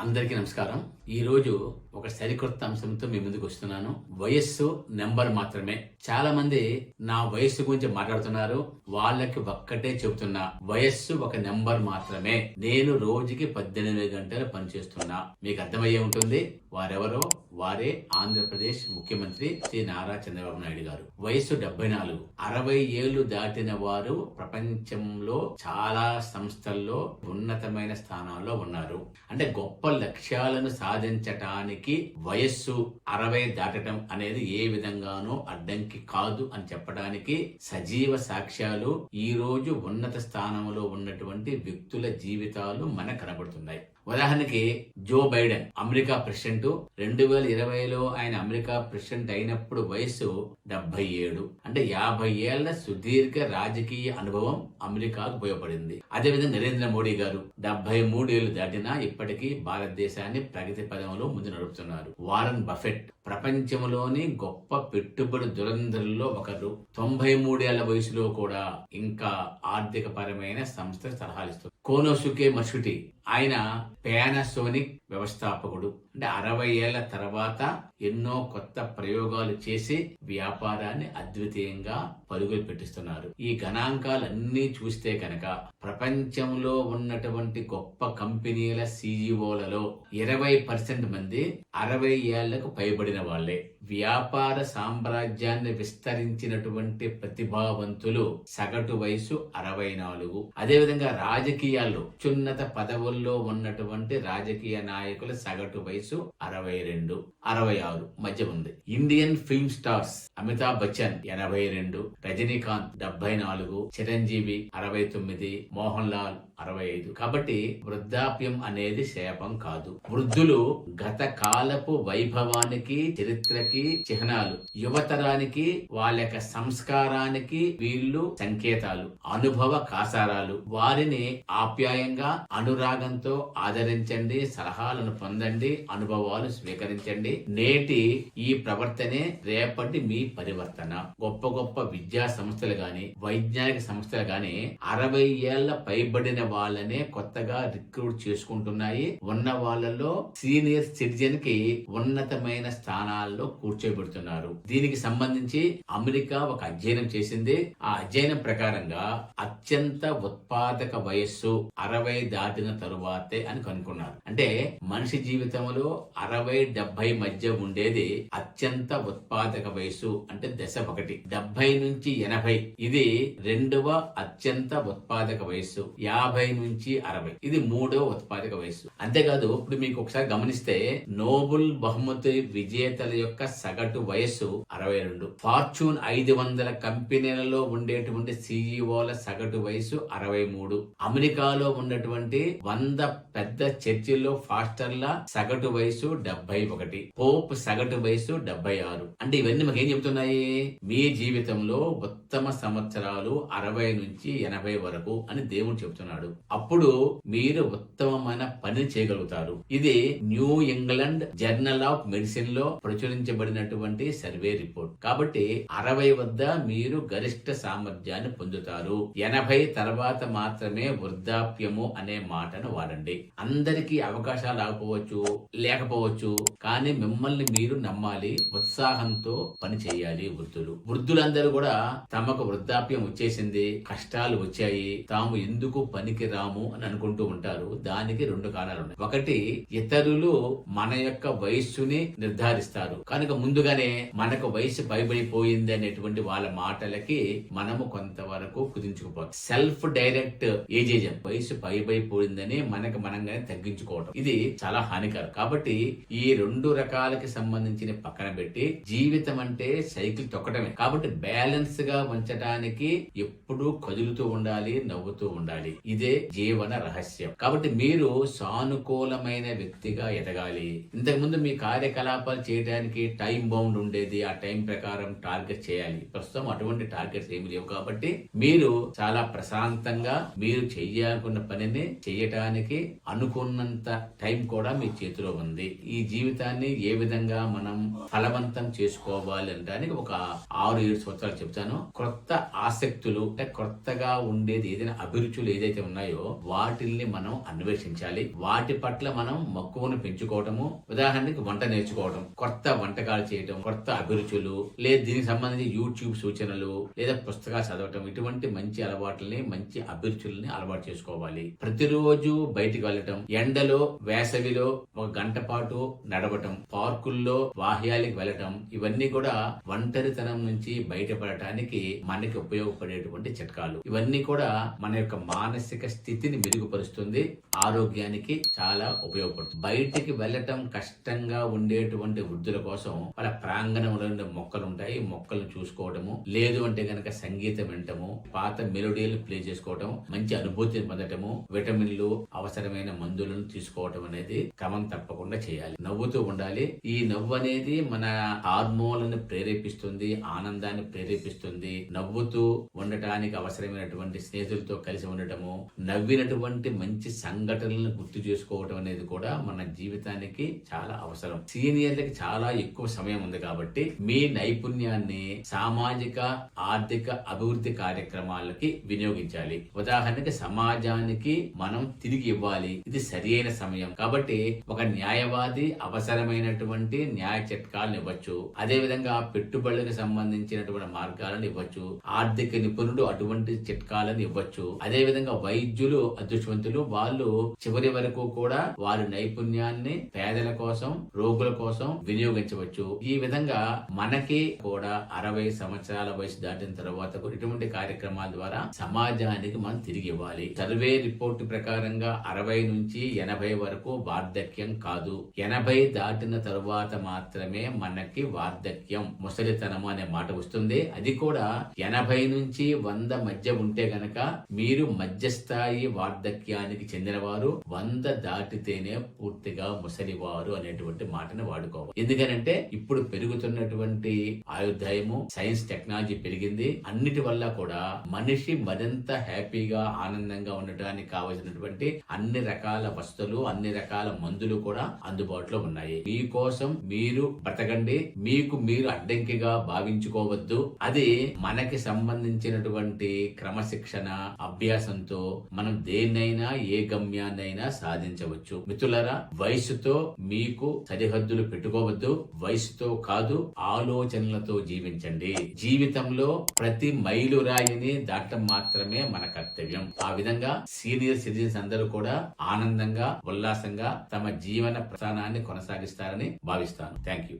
అందరికీ నమస్కారం. ఈ రోజు ఒక సరికొత్త అంశంతో మీ ముందుకు వస్తున్నాను. వయస్సు నెంబర్ మాత్రమే. చాలా మంది నా వయస్సు గురించి మాట్లాడుతున్నారు. వాళ్ళకి ఒక్కటే చెబుతున్నా, వయస్సు ఒక నెంబర్ మాత్రమే. నేను రోజుకి 18 గంటలు పనిచేస్తున్నా. మీకు అర్థమయ్యే ఉంటుంది. వారెవరో వారే ఆంధ్రప్రదేశ్ ముఖ్యమంత్రి శ్రీ నారా చంద్రబాబు నాయుడు గారు. వయస్సు 74. 60 ఏళ్లు దాటిన వారు ప్రపంచంలో చాలా సంస్థల్లో ఉన్నతమైన స్థానాల్లో ఉన్నారు. అంటే గొప్ప లక్ష్యాలను సాధించటానికి వయస్సు 60 దాటడం అనేది ఏ విధంగానూ అడ్డంకి కాదు అని చెప్పడానికి సజీవ సాక్ష్యాలు ఈ రోజు ఉన్నత స్థానంలో ఉన్నటువంటి వ్యక్తుల జీవితాలు మనకు కనబడుతున్నాయి. ఉదాహరణకి జో బైడెన్ అమెరికా ప్రెసిడెంట్. 2020లో ఆయన అమెరికా ప్రెసిడెంట్ అయినప్పుడు వయసు 77. అంటే 50 ఏళ్ల సుదీర్ఘ రాజకీయ అనుభవం అమెరికాకు ఉపయోగపడింది. అదేవిధంగా నరేంద్ర మోడీ గారు 73 ఏళ్లు దాటినా ఇప్పటికీ భారతదేశాన్ని ప్రగతి పదంలో ముందు నడుపుతున్నారు. వారన్ బఫెట్ ప్రపంచంలోని గొప్ప పెట్టుబడి దురంధరుల్లో ఒకరు. 93 ఏళ్ల వయసులో కూడా ఇంకా ఆర్థిక పరమైన సంస్థ సలహాలిస్తుంది. కోనోసుకే మసుటి ఆయన పానాసోనిక్ వ్యవస్థాపకుడు. అంటే 60 ఏళ్ల తర్వాత ఎన్నో కొత్త ప్రయోగాలు చేసి వ్యాపారాన్ని అద్వితీయంగా పరుగులు పెట్టిస్తున్నారు. ఈ గణాంకాలన్నీ చూస్తే కనుక ప్రపంచంలో ఉన్నటువంటి గొప్ప కంపెనీల సిఇఓలలో 20% మంది 60 ఏళ్లకు పైబడిన వాళ్లే. వ్యాపార సామ్రాజ్యాన్ని విస్తరించినటువంటి ప్రతిభావంతులు సగటు వయసు 64. అదేవిధంగా రాజకీయాల్లో అత్యున్నత పదవుల్లో ఉన్నటువంటి రాజకీయ నాయకుల సగటు వయసు 62, 66 మధ్య ఉంది. Indian film stars Amitabh Bachchan 82, Rajinikanth 74, Chiranjeevi 69, Mohan Lal 65. కాబట్టి వృద్ధాప్యం అనేది శాపం కాదు. వృద్ధులు గత కాలపు వైభవానికి, చరిత్రకి చిహ్నాలు. యువతరానికి వాళ్ళ యొక్క సంస్కారానికి వీళ్ళు సంకేతాలు, అనుభవ కాసారాలు. వారిని ఆప్యాయంగా, అనురాగంతో ఆదరించండి, సలహాలను పొందండి, అనుభవాలు స్వీకరించండి. నేటి ఈ ప్రవర్తనే రేపటి మీ పరివర్తన. గొప్ప గొప్ప విద్యా సంస్థలు గాని, వైజ్ఞానిక సంస్థలు గాని 60 ఏళ్ల పైబడిన వాళ్ళనే కొత్తగా రిక్రూట్ చేసుకుంటున్నాయి. ఉన్న వాళ్ళలో సీనియర్ సిటిజన్ కి ఉన్నతమైన స్థానాల్లో కూర్చోబెడుతున్నారు. దీనికి సంబంధించి అమెరికా ఒక అధ్యయనం చేసింది. ఆ అధ్యయనం ప్రకారంగా అత్యంత ఉత్పాదక వయస్సు 60 దాటిన తరువాతే అని కనుక్కున్నారు. అంటే మనిషి జీవితంలో 60-70 మధ్య ఉండేది అత్యంత ఉత్పాదక వయస్సు. అంటే దశ 1. 70 నుంచి 80 ఇది 2వ అత్యంత ఉత్పాదక వయస్సు. 50 నుంచి 60 ఇది 3వ ఉత్పాదక వయస్సు. అంతేకాదు ఇప్పుడు మీకు ఒకసారి గమనిస్తే నోబెల్ బహుమతి విజేతల యొక్క సగటు వయస్సు 62. ఫార్చ్యూన్ 500 కంపెనీలలో ఉండేటువంటి సిఇఓల సగటు వయసు 63. అమెరికాలో ఉన్నటువంటి 100 పెద్ద చర్చిల్లో ఫాస్టర్ల సగటు వయసు 71. పోప్ సగటు వయసు 76. అంటే ఇవన్నీ మాకు ఏం చెబుతున్నాయి? మీ జీవితంలో ఉత్తమ సంవత్సరాలు 60 నుంచి 80 వరకు అని దేవుడు చెబుతున్నాడు. అప్పుడు మీరు ఉత్తమమైన పని చేయగలుగుతారు. ఇది new England journal of medicine లో ప్రచురించబడినటువంటి సర్వే రిపోర్ట్. కాబట్టి 60 వద్ద మీరు గరిష్ట సామర్థ్యాన్ని పొందుతారు. 80 తర్వాత మాత్రమే వృద్ధాప్యము అనే మాటను వాడండి. అందరికీ అవకాశాలు లేకపోవచ్చు, కానీ మిమ్మల్ని మీరు నమ్మాలి. ఉత్సాహంతో పని చేయాలి. వృద్ధులందరూ కూడా తమకు వృద్ధాప్యం వచ్చేసింది, కష్టాలు వచ్చాయి, తాము ఎందుకు పనికి రాము అని అనుకుంటూ ఉంటారు. దానికి 2 కారణాలు ఉన్నాయి. ఒకటి, ఇతరులు మన యొక్క వయస్సుని నిర్ధారిస్తారు కనుక ముందుగానే మనకు వయసు పైబడిపోయింది అనేటువంటి వాళ్ళ మాటలకి మనము కొంతవరకు కుదించుకుపోతాం. సెల్ఫ్ డైరెక్ట్ ఏజేజం, వయసు పైబడిపోయిందని మనకు మనంగానే తగ్గించుకోవడం, ఇది చాలా హానికరం. కాబట్టి ఈ 2 రకాలకి సంబంధించిన పక్కన పెట్టి జీవితం అంటే సైకిల్ తొక్కడమే. కాబట్టి బ్యాలెన్స్ గా ఉంచడానికి ఎప్పుడూ కదులుతూ ఉండాలి, నవ్వుతూ ఉండాలి. ఇదే జీవన రహస్యం. కాబట్టి మీరు సానుకూలమైన వ్యక్తిగా ఎదగాలి. ఇంతకుముందు మీ కార్యకలాపాలు చేయడానికి టైం బౌండ్ ఉండేది. ఆ టైం ప్రకారం టార్గెట్ చేయాలి. ప్రస్తుతం అటువంటి టార్గెట్స్ ఏమి లేవు. కాబట్టి మీరు చాలా ప్రశాంతంగా మీరు చెయ్యాలనుకున్న పనిని చేయటానికి అనుకున్నంత టైం కూడా మీ చేతిలో ఉంది. ఈ జీవితాన్ని ఏ విధంగా మనం ఫలవంతం చేసుకోవాలి అనడానికి ఒక 6-7 సంవత్సరాలు చెప్తాను. కొత్త ఆసక్తులు, కొత్తగా ఉండేది ఏదైనా అభిరుచులు ఏదైతే ఉన్నాయో వాటిల్ని మనం అన్వేషించాలి. వాటి పట్ల మనం మక్కువను పెంచుకోవటము. ఉదాహరణకి వంట నేర్చుకోవడం, కొత్త వంటకాలు చేయటం, కొత్త అభిరుచులు, లేదా దీనికి సంబంధించి యూట్యూబ్ సూచనలు, లేదా పుస్తకాలు చదవటం, ఇటువంటి మంచి అలవాట్లని, మంచి అభిరుచుల్ని అలవాటు చేసుకోవాలి. ప్రతిరోజు బయటికి వెళ్ళటం, ఎండలో వేసవిలో 1 గంట పాటు నడవటం, పార్కుల్లో వాహ్యాలకు వెళ్ళటం, ఇవన్నీ కూడా ఒంటరితనం నుంచి బయటపడటానికి మనకి ఉపయోగపడేటువంటి చిట్కాలు. ఇవన్నీ కూడా మన యొక్క మానసిక స్థితిని మెరుగుపరుస్తుంది, ఆరోగ్యానికి చాలా ఉపయోగపడుతుంది. బయటికి వెళ్ళటం కష్టంగా ఉండేటువంటి వృద్ధుల కోసం వాళ్ళ ప్రాంగణంలో ఉండే మొక్కలు ఉంటాయి, మొక్కలను చూసుకోవడము, లేదు అంటే గనక సంగీతం వినటము, పాత మెలోడీలు ప్లే చేసుకోవటం, మంచి అనుభూతిని పొందటము, విటమిన్లు, అవసరమైన మందులను తీసుకోవటం అనేది క్రమం తప్పకుండా చేయాలి. నవ్వుతూ ఉండాలి. ఈ నవ్వు అనేది మన హార్మోన్లను ప్రేరేపిస్తుంది, ఆనందాన్ని ప్రేరేపిస్తుంది. నవ్వుతూ ఉండటానికి అవసరమైనటువంటి స్నేహితులతో కలిసి ఉండటము, నవ్వినటువంటి మంచి సంఘటనలను గుర్తు చేసుకోవటం అనేది కూడా మన జీవితానికి చాలా అవసరం. సీనియర్లకి చాలా ఎక్కువ సమయం ఉంది కాబట్టి మీ నైపుణ్యాన్ని సామాజిక ఆర్థిక అభివృద్ధి కార్యక్రమాలకి వినియోగించాలి. ఉదాహరణకి సమాజానికి మనం తిరిగి ఇవ్వాలి. ఇది సరియైన సమయం కాబట్టి ఒక న్యాయవాది అవసరమైనటువంటి న్యాయ చిట్కాలను ఇవ్వచ్చు. అదే విధంగా పెట్టుబడులకు సంబంధించినటువంటి మార్గాలను ఇవ్వచ్చు. ఆర్థిక నిపుణుడు అటువంటి చిట్కాలను ఇవ్వచ్చు. అదే విధంగా వైద్యులు అదృష్టవంతులు, వాళ్ళు చివరి వరకు కూడా వారి నైపుణ్యాన్ని పేదల కోసం, రోగుల కోసం వినియోగించవచ్చు. ఈ విధంగా మనకి కూడా 60 సంవత్సరాల వయసు దాటిన తర్వాత ఇటువంటి కార్యక్రమాల ద్వారా సమాజానికి మనం తిరిగి ఇవ్వాలి. సర్వే రిపోర్టు ప్రకారంగా 60 నుంచి 80 వరకు వార్ధక్యం కాదు. 80 దాటిన తరువాత మాత్రమే మనకి వార్ధక్యం, ముసలితనము అనే మాట వస్తుంది. అది కూడా 80 నుంచి 100 మధ్య ఉంటే గనక మీరు మధ్యస్థాయి వార్ధక్యానికి చెందినవారు, 100 దాటితేనే పూర్తిగా ముసలివారు అనేటువంటి మాటను వాడుకోవాలి. ఎందుకనంటే ఇప్పుడు పెరుగుతున్నటువంటి ఆయుర్దాయము, సైన్స్, టెక్నాలజీ పెరిగింది. అన్నిటి వల్ల కూడా మనిషి మరింత హ్యాపీగా, ఆనందంగా ఉండటానికి కావలసినటువంటి అన్ని రకాల వస్తువులు, అన్ని రకాల మందులు కూడా అందుబాటులో ఉన్నాయి. మీకోసం మీరు బ్రతకండి, మీకు మీరు అడ్డంకిగా భావించుకోవద్దు. అది మనకి సంబంధించినటువంటి క్రమశిక్షణ, అభ్యాసంతో మనం దేన్నైనా, ఏ గమ్యాన్నైనా సాధించవచ్చు. మిత్రులారా, వయసుతో మీకు సరిహద్దులు పెట్టుకోవద్దు. వయసుతో కాదు, ఆలోచనలతో జీవించండి. జీవితంలో ప్రతి మైలురాయిని దాటం మాత్రమే మన కర్తవ్యం. ఆ విధంగా సీనియర్ సిటిజన్స్ అందరూ కూడా ఆనందంగా, ఉల్లాసంగా తమ జీవన ప్రస్థానాన్ని కొనసాగిస్తారని భావిస్తాను. Thank you.